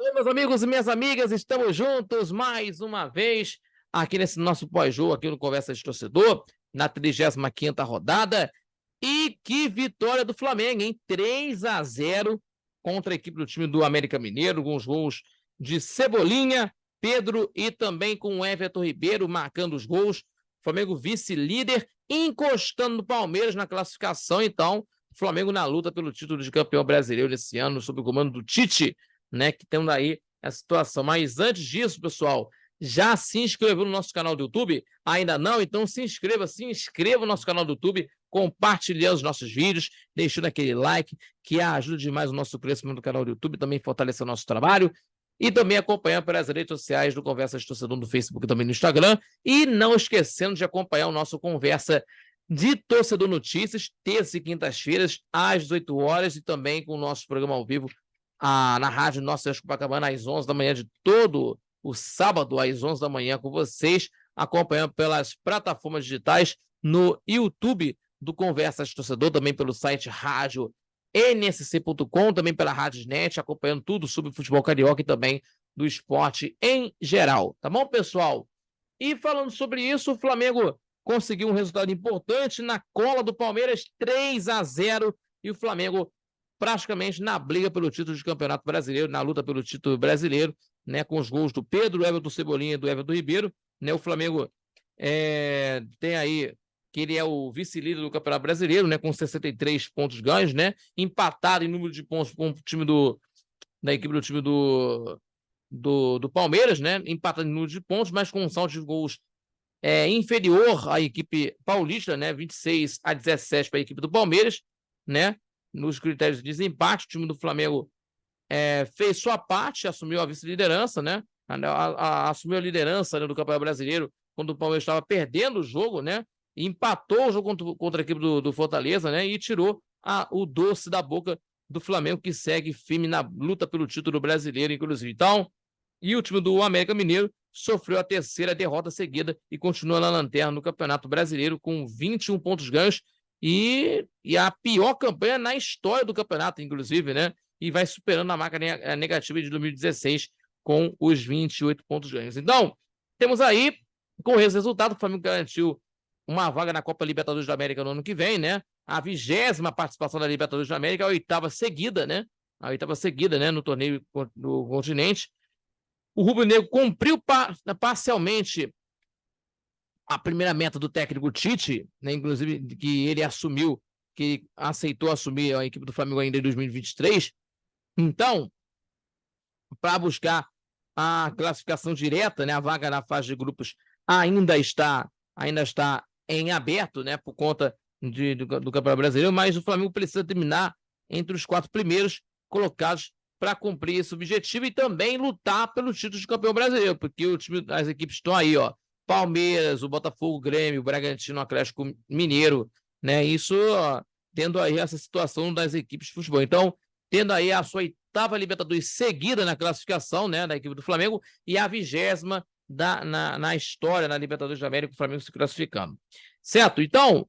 Oi, meus amigos e minhas amigas, estamos juntos mais uma vez aqui nesse nosso pós-jogo, aqui no Conversa de Torcedor, na 35ª rodada. E que vitória do Flamengo, hein? 3-0 contra a equipe do time do América Mineiro, com os gols de Cebolinha, Pedro e também com o Everton Ribeiro marcando os gols. Flamengo vice-líder, encostando no Palmeiras na classificação. Então, Flamengo na luta pelo título de campeão brasileiro esse ano, sob o comando do Tite, né, que temos aí a situação. Mas antes disso, pessoal, já se inscreveu no nosso canal do YouTube? Ainda não? Então se inscreva no nosso canal do YouTube, compartilhando os nossos vídeos, deixando aquele like, que ajuda demais o nosso crescimento do canal do YouTube, também fortalece o nosso trabalho, e também acompanhando pelas redes sociais do Conversa de Torcedor no Facebook e também no Instagram, e não esquecendo de acompanhar o nosso Conversa de Torcedor Notícias, terças e quintas-feiras, às 18 horas, e também com o nosso programa ao vivo na Rádio Nossa Senhora de Copacabana, às 11 da manhã de todo o sábado, às 11 da manhã, com vocês, acompanhando pelas plataformas digitais, no YouTube do Conversas de Torcedor, também pelo site rádio nsc.com, também pela Radiosnet, acompanhando tudo sobre o futebol carioca e também do esporte em geral. Tá bom, pessoal? E falando sobre isso, o Flamengo conseguiu um resultado importante na cola do Palmeiras, 3-0, e o Flamengo praticamente na briga pelo título de campeonato brasileiro, na luta pelo título brasileiro, né, com os gols do Pedro, do Everton Cebolinha e do Everton Ribeiro, né, o Flamengo tem aí que ele é o vice-líder do Campeonato Brasileiro, né, com 63 pontos ganhos, né, empatado em número de pontos com o time da equipe do time do Palmeiras, né, empatado em número de pontos, mas com um saldo de gols inferior à equipe paulista, né, 26-17 para a equipe do Palmeiras, né, nos critérios de desempate. O time do Flamengo fez sua parte, assumiu a vice-liderança, né, assumiu a liderança, né, do Campeonato Brasileiro quando o Palmeiras estava perdendo o jogo, né, e empatou o jogo contra a equipe do Fortaleza, né, e tirou o doce da boca do Flamengo, que segue firme na luta pelo título brasileiro, inclusive. Então, e o time do América Mineiro sofreu a terceira derrota seguida e continua na lanterna no Campeonato Brasileiro com 21 pontos ganhos e a pior campanha na história do campeonato, inclusive, né? E vai superando a marca negativa de 2016 com os 28 pontos ganhos. Então, temos aí, com esse resultado, o Flamengo garantiu uma vaga na Copa Libertadores da América no ano que vem, né? A 20ª participação da Libertadores da América, a 8ª seguida, né? A 8ª seguida, né? No torneio do continente. O rubro-negro cumpriu parcialmente a primeira meta do técnico Tite, né, inclusive que ele assumiu, que aceitou assumir a equipe do Flamengo ainda em 2023. Então, para buscar a classificação direta, né, a vaga na fase de grupos ainda está em aberto, né, por conta do Campeonato Brasileiro, mas o Flamengo precisa terminar entre os 4 primeiros colocados para cumprir esse objetivo e também lutar pelo título de campeão brasileiro, porque as equipes estão aí, ó, Palmeiras, o Botafogo, o Grêmio, o Bragantino, o Atlético Mineiro, né, isso tendo aí essa situação das equipes de futebol. Então, tendo aí a sua 8ª Libertadores seguida na classificação, né, da equipe do Flamengo, e a 20ª na história, na Libertadores da América, o Flamengo se classificando. Certo? Então,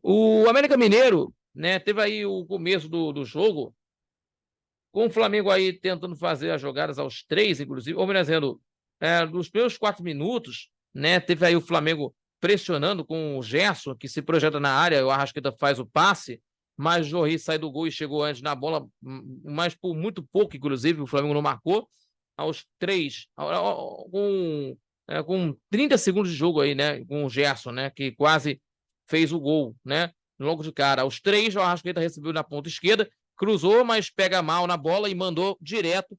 o América Mineiro, né, teve aí o começo do jogo, com o Flamengo aí tentando fazer as jogadas aos 3, inclusive, ou melhor dizendo, nos primeiros 4 minutos, né, teve aí o Flamengo pressionando com o Gerson, que se projeta na área, o Arrascaeta faz o passe, mas o Jorri sai do gol e chegou antes na bola, mas por muito pouco, inclusive, o Flamengo não marcou. Aos 3, com 30 segundos de jogo aí, né, com o Gerson, né, que quase fez o gol, né, logo de cara. Aos 3, o Arrascaeta recebeu na ponta esquerda, cruzou, mas pega mal na bola e mandou direto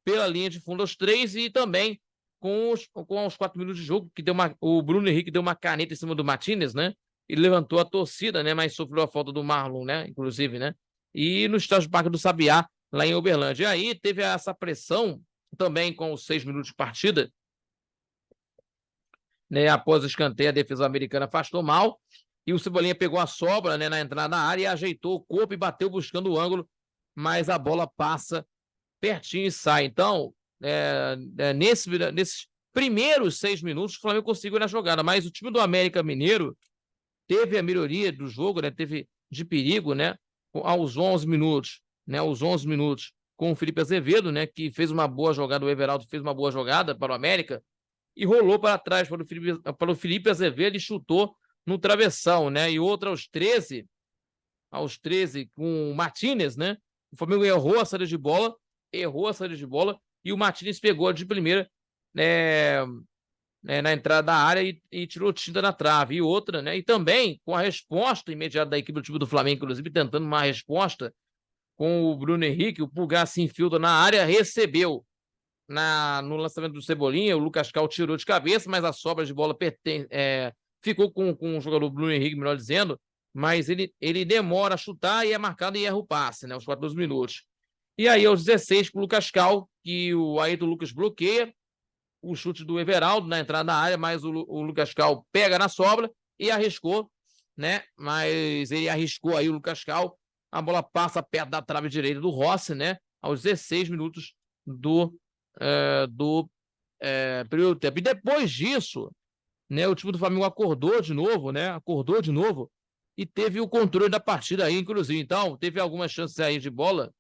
pela linha de fundo aos 3, e também com os 4 minutos de jogo, que o Bruno Henrique deu uma caneta em cima do Martinez, né? E levantou a torcida, né? Mas sofreu a falta do Marlon, né? Inclusive, né? E no estádio Parque do Sabiá, lá em Uberlândia. E aí teve essa pressão também com os 6 minutos de partida, né? Após o escanteio, a defesa americana afastou mal e o Cebolinha pegou a sobra, né, na entrada da área e ajeitou o corpo e bateu buscando o ângulo, mas a bola passa pertinho e sai. Então, nesses primeiros 6 minutos, o Flamengo conseguiu na jogada, mas o time do América Mineiro teve a melhoria do jogo, né, teve de perigo, né, aos 11 minutos, né, aos 11 minutos. com o Felipe Azevedo, né, que fez uma boa jogada, o Everaldo fez uma boa jogada para o América, e rolou para trás para o Felipe Azevedo e chutou no travessão, né? E outra aos 13 com o Martínez, né? O Flamengo errou a saída de bola, e o Martínez pegou de primeira, na entrada da área e tirou tinta na trave. E outra, né? E também com a resposta imediata da equipe do time do Flamengo, inclusive tentando uma resposta com o Bruno Henrique, o Pulgar se infiltra na área, recebeu no lançamento do Cebolinha, o Lucas Cal tirou de cabeça, mas a sobra de bola ficou com o jogador Bruno Henrique, melhor dizendo, mas ele demora a chutar e é marcado e erra o passe, né, aos 14 minutos. E aí, aos 16, com o Lucas Cal, que o Ayrton Lucas bloqueia o chute do Everaldo na entrada da área, mas o Lucas Cal pega na sobra e arriscou, né? Mas ele arriscou aí o Lucas Cal, a bola passa perto da trave direita do Rossi, né? Aos 16 minutos do período tempo. E depois disso, né, o time do Flamengo acordou de novo, e teve o controle da partida aí, inclusive. Então, teve algumas chances aí de bola,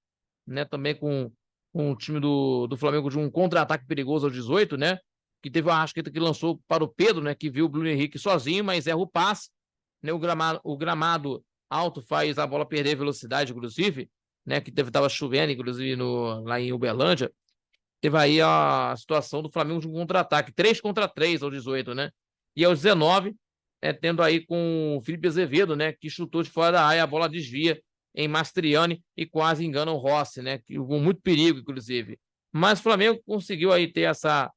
né, também com o time do Flamengo de um contra-ataque perigoso aos 18, né, que teve o Arrascaeta que lançou para o Pedro, né, que viu o Bruno Henrique sozinho, mas erra o passe, né, o gramado alto faz a bola perder velocidade, inclusive, né, que estava chovendo, inclusive, lá em Uberlândia. Teve aí a situação do Flamengo de um contra-ataque, 3-3 aos 18, né? E aos 19, tendo aí com o Felipe Azevedo, né? Que chutou de fora da área, a bola desvia em Mastriani e quase engana o Rossi, né? Com muito perigo, inclusive. Mas o Flamengo conseguiu aí ter essa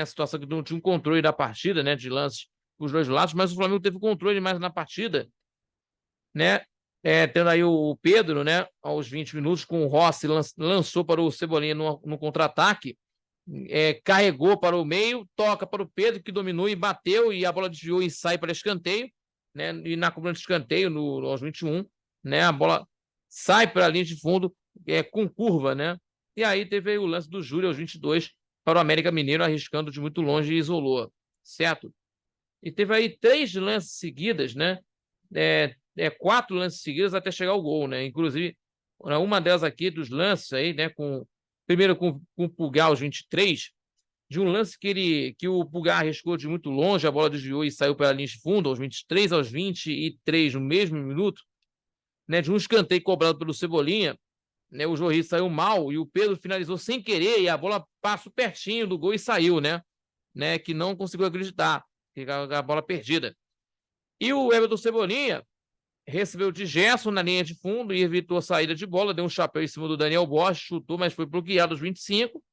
situação que não tinha um controle da partida, né? De lances os dois lados, mas o Flamengo teve controle mais na partida, né? Tendo aí o Pedro, né, aos 20 minutos, com o Rossi, lançou para o Cebolinha no contra-ataque, carregou para o meio, toca para o Pedro, que dominou e bateu, e a bola desviou e sai para escanteio, né, e na cobrança de escanteio, aos 21, né, a bola sai para a linha de fundo, com curva, né, e aí teve aí o lance do Júlio aos 22, para o América Mineiro, arriscando de muito longe e isolou, certo? E teve aí 3 lances seguidas, né, 4 lances seguidos até chegar ao gol, né? Inclusive, uma delas aqui dos lances aí, né? Primeiro com o Pulgar aos 23, de um lance que o Pulgar arriscou de muito longe, a bola desviou e saiu pela linha de fundo, aos 23, aos 23, no mesmo minuto, né? De um escanteio cobrado pelo Cebolinha, né? O Jorri saiu mal e o Pedro finalizou sem querer e a bola passou pertinho do gol e saiu, né? Que não conseguiu acreditar, que a bola perdida. E o Everton Cebolinha recebeu de Gerson na linha de fundo e evitou a saída de bola, deu um chapéu em cima do Daniel Borges, chutou, mas foi bloqueado aos 25,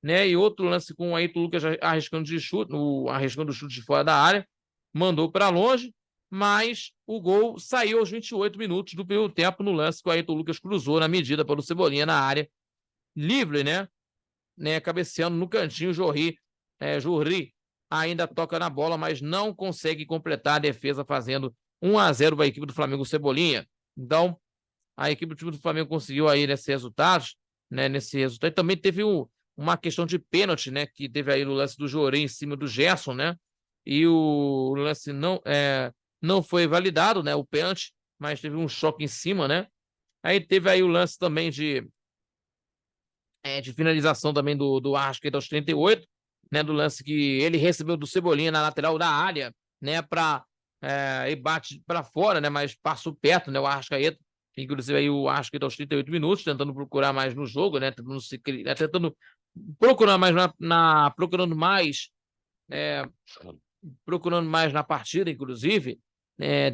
né? E outro lance com o Ayrton Lucas arriscando o chute de fora da área, mandou para longe, mas o gol saiu aos 28 minutos do primeiro tempo no lance que o Ayrton Lucas cruzou na medida para o Cebolinha na área, livre, né? Cabeceando no cantinho, o Jorri ainda toca na bola, mas não consegue completar a defesa, fazendo 1-0 para a equipe do Flamengo Cebolinha. Então, a equipe do time do Flamengo conseguiu aí nesse resultado. E também teve uma questão de pênalti, né? Que teve aí no lance do Jorê em cima do Gerson, né? E o lance não foi validado, né? O pênalti, mas teve um choque em cima, né? Aí teve aí o lance também de finalização também do Arrascaeta aos 38, né? Do lance que ele recebeu do Cebolinha na lateral da área, né? E bate para fora, né? Mas passou perto, né? O Arrascaeta, inclusive aí o Arrascaeta aos 38 minutos, tentando procurar mais no jogo, né? Tentando procurar mais procurando mais na partida, inclusive,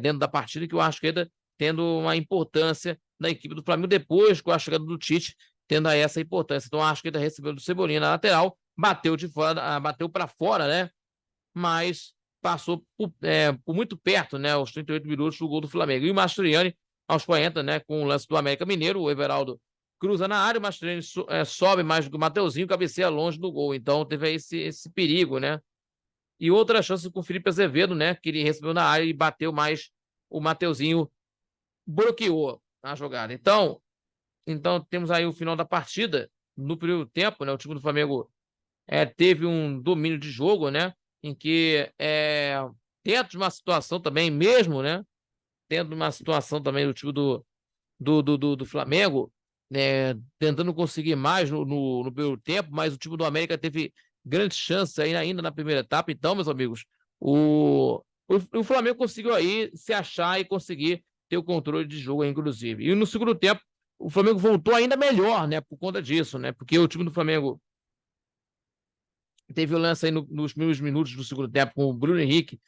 dentro da partida, que o Arrascaeta tendo uma importância na equipe do Flamengo depois com a chegada do Tite, tendo aí essa importância. Então, o Arrascaeta recebeu do Cebolinha na lateral, bateu para fora, né? Mas passou por muito perto, né? Aos 38 minutos do gol do Flamengo. E o Mastriani, aos 40, né? Com o lance do América Mineiro, o Everaldo cruza na área, o Mastriani sobe mais do que o Mateuzinho, cabeceia longe do gol. Então, teve aí esse perigo, né? E outra chance com o Felipe Azevedo, né? Que ele recebeu na área e bateu, mais o Mateuzinho bloqueou a jogada. Então temos aí o final da partida. No primeiro tempo, né? O time do Flamengo teve um domínio de jogo, né? Em que, dentro de uma situação também, mesmo, né? Dentro de uma situação também do time do Flamengo, tentando conseguir mais no primeiro tempo, mas o time do América teve grandes chances ainda na primeira etapa. Então, meus amigos, o Flamengo conseguiu aí se achar e conseguir ter o controle de jogo, inclusive. E no segundo tempo, o Flamengo voltou ainda melhor, né, por conta disso, né, porque o time do Flamengo teve o lance aí nos primeiros minutos do segundo tempo com o Bruno Henrique,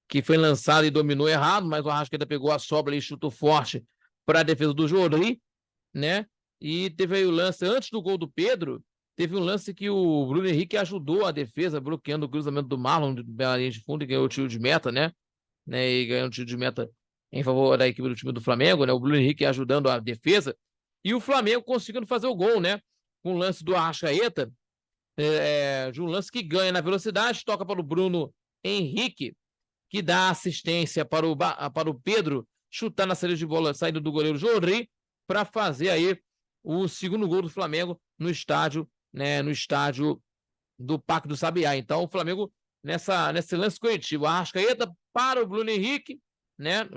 que foi lançado e dominou errado, mas o Arrascaeta pegou a sobra e chutou forte para a defesa do Jordi, né? E teve aí o lance, antes do gol do Pedro, teve um lance que o Bruno Henrique ajudou a defesa, bloqueando o cruzamento do Marlon pela linha de fundo e ganhou o tiro de meta, né? E ganhou o tiro de meta em favor da equipe do time do Flamengo, né? O Bruno Henrique ajudando a defesa. E o Flamengo conseguindo fazer o gol, né? Com o lance do Arrascaeta, de um lance que ganha na velocidade, toca para o Bruno Henrique, que dá assistência para o Pedro chutar na saída de bola, saindo do goleiro Jordi, para fazer aí o segundo gol do Flamengo no estádio, né, no estádio do Parque do Sabiá. Então, o Flamengo, nesse lance coletivo, a Arrascaeta para o Bruno Henrique, né,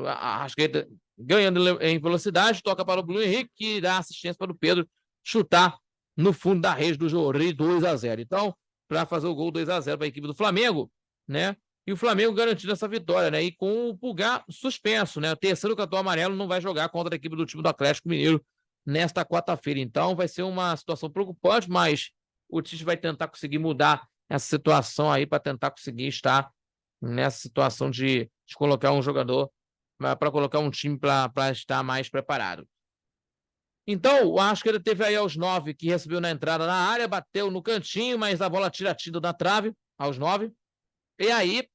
a Arrascaeta ganhando em velocidade, toca para o Bruno Henrique, que dá assistência para o Pedro chutar no fundo da rede do Jordi, 2-0. Então, para fazer o gol 2-0 para a equipe do Flamengo, né, e o Flamengo garantindo essa vitória, né? E com o Pulgar suspenso, né? O terceiro cartão amarelo não vai jogar contra a equipe do time do Atlético Mineiro nesta quarta-feira. Então vai ser uma situação preocupante, mas o Tite vai tentar conseguir mudar essa situação aí para tentar conseguir estar nessa situação de colocar um jogador, para colocar um time para estar mais preparado. Então, o Arrascaeta teve aí aos 9, que recebeu na entrada na área, bateu no cantinho, mas a bola tira na trave, aos 9. E aí,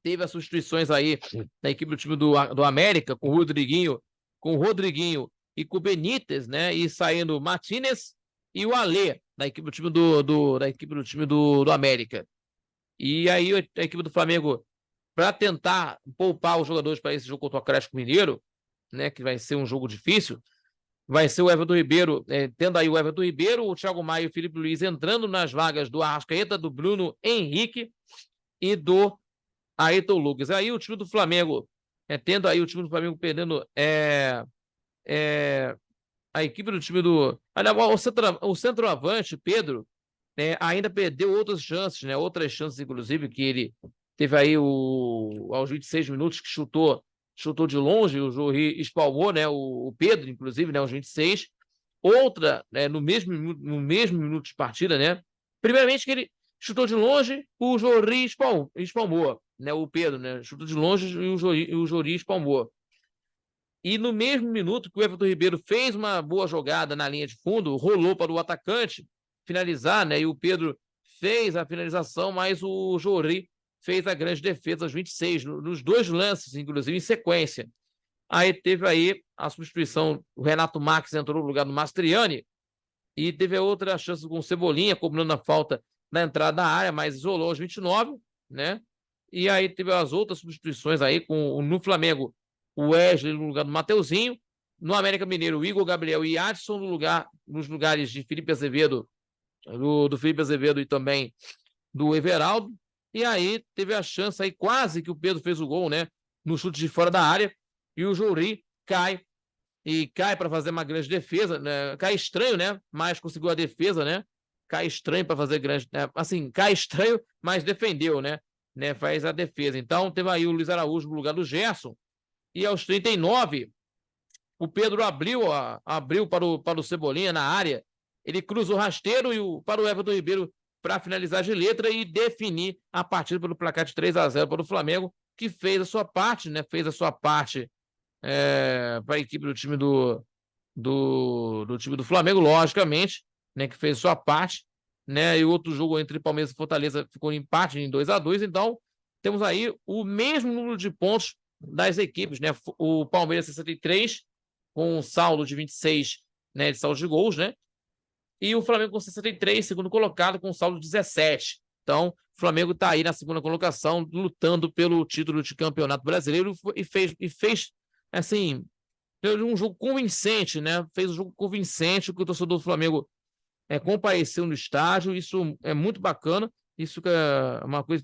teve as substituições aí da equipe do time do América, com o Rodriguinho e com o Benítez, né? E saindo o Martinez e o Alê, da equipe do time da equipe do time do América. E aí, a equipe do Flamengo, para tentar poupar os jogadores para esse jogo contra o Atlético Mineiro, né? Que vai ser um jogo difícil. Vai ser o Everton Ribeiro, tendo aí o Everton Ribeiro, o Thiago Maia e o Felipe Luiz entrando nas vagas do Arrascaeta, do Bruno Henrique e do Ayrton Lucas. Aí o time do Flamengo, tendo aí o time do Flamengo perdendo a equipe do time do... O centroavante, Pedro, ainda perdeu outras chances, né? Outras chances, inclusive, que ele teve aí aos 26 minutos que chutou de longe, o Jordi espalmou, né? O Pedro, inclusive, né? Aos 26. Outra, no mesmo minuto de partida, né? Primeiramente que ele chutou de longe, o Jordi espalmou, né? O Pedro, né? Chutou de longe e o Jordi espalmou. E no mesmo minuto que o Everton Ribeiro fez uma boa jogada na linha de fundo, rolou para o atacante finalizar, né? E o Pedro fez a finalização, mas o Jordi fez a grande defesa aos 26, nos dois lances, inclusive em sequência. Aí teve aí a substituição, o Renato Marques entrou no lugar do Mastriani, e teve a outra chance com o Cebolinha, cobrando a falta na entrada da área, mas isolou aos 29, né? E aí teve as outras substituições aí, no Flamengo, o Wesley no lugar do Mateuzinho, no América Mineiro, o Igor Gabriel e Adson nos lugares de Felipe Azevedo, do Felipe Azevedo e também do Everaldo. E aí teve a chance aí, quase que o Pedro fez o gol, né? No chute de fora da área, e o Jordi cai para fazer uma grande defesa, né? Cai estranho, né? Mas conseguiu a defesa, né? Cai estranho para fazer grande, assim, cai estranho, mas defendeu, né? Faz a defesa. Então teve aí o Luiz Araújo no lugar do Gerson, e aos 39 o Pedro abriu para o Cebolinha na área, ele cruza o rasteiro para o Everton Ribeiro para finalizar de letra e definir a partida pelo placar de 3-0 para o Flamengo, que fez a sua parte, né? Fez a sua parte para a equipe do time do time do Flamengo, logicamente, né? Que fez a sua parte, né? E o outro jogo entre Palmeiras e Fortaleza ficou em empate em 2-2. Então, temos aí o mesmo número de pontos das equipes, né? O Palmeiras 63, com um saldo de 26, né? De saldo de gols, né? E o Flamengo com 63, segundo colocado, com um saldo de 17. Então, o Flamengo está aí na segunda colocação, lutando pelo título de campeonato brasileiro e fez assim, um jogo convincente, né? Fez um jogo convincente, que o torcedor do Flamengo compareceu no estádio. Isso é muito bacana. Isso é uma coisa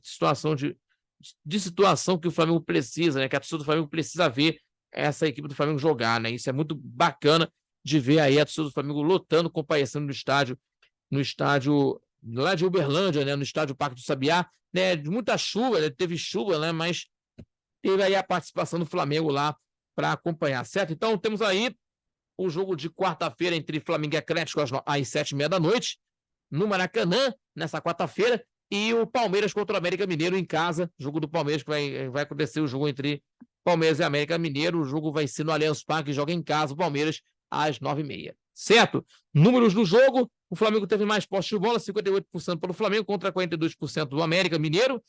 de situação que o Flamengo precisa, né? Que a torcida do Flamengo precisa ver essa equipe do Flamengo jogar, né? Isso é muito bacana de ver aí a torcida do Flamengo lotando, comparecendo no estádio lá de Uberlândia, né, no estádio Parque do Sabiá, né, de muita chuva, né, teve chuva, né, mas teve aí a participação do Flamengo lá para acompanhar, certo? Então temos aí o jogo de quarta-feira entre Flamengo e Atlético às 7h30 da noite, no Maracanã, nessa quarta-feira, e o Palmeiras contra o América Mineiro em casa, jogo do Palmeiras, que vai acontecer o jogo entre Palmeiras e América Mineiro, o jogo vai ser no Allianz Parque, joga em casa o Palmeiras às 9h30, certo? Números do jogo, o Flamengo teve mais posse de bola, 58% para o Flamengo contra 42% do América Mineiro.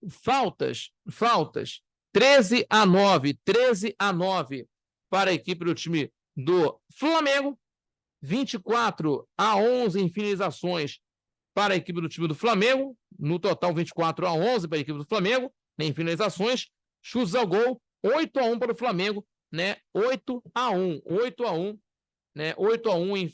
Faltas, 13-9 para a equipe do time do Flamengo, 24-11 em finalizações para a equipe do time do Flamengo, no total 24-11 para a equipe do Flamengo, né, em finalizações, chutes ao gol, 8-1 para o Flamengo, né, 8-1, né, 8-1 em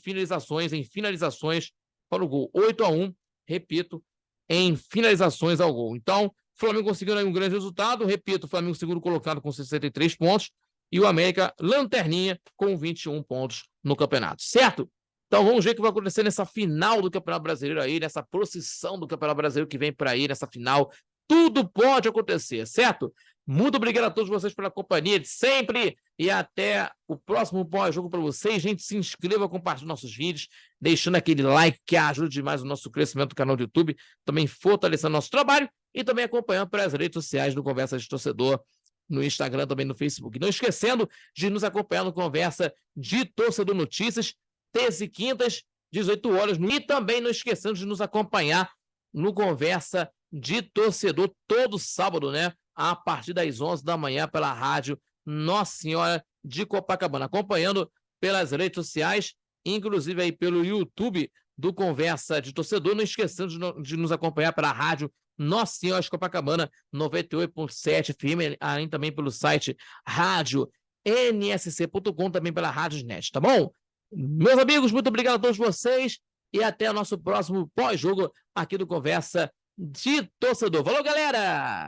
finalizações para o gol, 8-1, repito, em finalizações ao gol. Então, o Flamengo conseguiu aí um grande resultado, repito, o Flamengo segundo colocado com 63 pontos, e o América, lanterninha, com 21 pontos no campeonato, certo? Então vamos ver o que vai acontecer nessa final do Campeonato Brasileiro aí, nessa procissão do Campeonato Brasileiro que vem por aí, nessa final. Tudo pode acontecer, certo? Muito obrigado a todos vocês pela companhia de sempre e até o próximo pós-jogo para vocês. Gente, se inscreva, compartilhe nossos vídeos, deixando aquele like que ajuda demais o nosso crescimento do canal do YouTube, também fortalecendo nosso trabalho e também acompanhando pelas redes sociais do Conversa de Torcedor, no Instagram, também no Facebook. Não esquecendo de nos acompanhar no Conversa de Torcedor Notícias, terças e quintas, 18 horas, e também não esquecendo de nos acompanhar no Conversa de Torcedor todo sábado, né? A partir das 11 da manhã pela rádio Nossa Senhora de Copacabana, acompanhando pelas redes sociais, inclusive aí pelo YouTube do Conversa de Torcedor, não esquecendo de nos acompanhar pela rádio Nossa Senhora de Copacabana, 98.7 FM, além também pelo site rádio nsc.com, também pela Rádio Net, tá bom? Meus amigos, muito obrigado a todos vocês e até o nosso próximo pós-jogo aqui do Conversa de Torcedor. Falou, galera!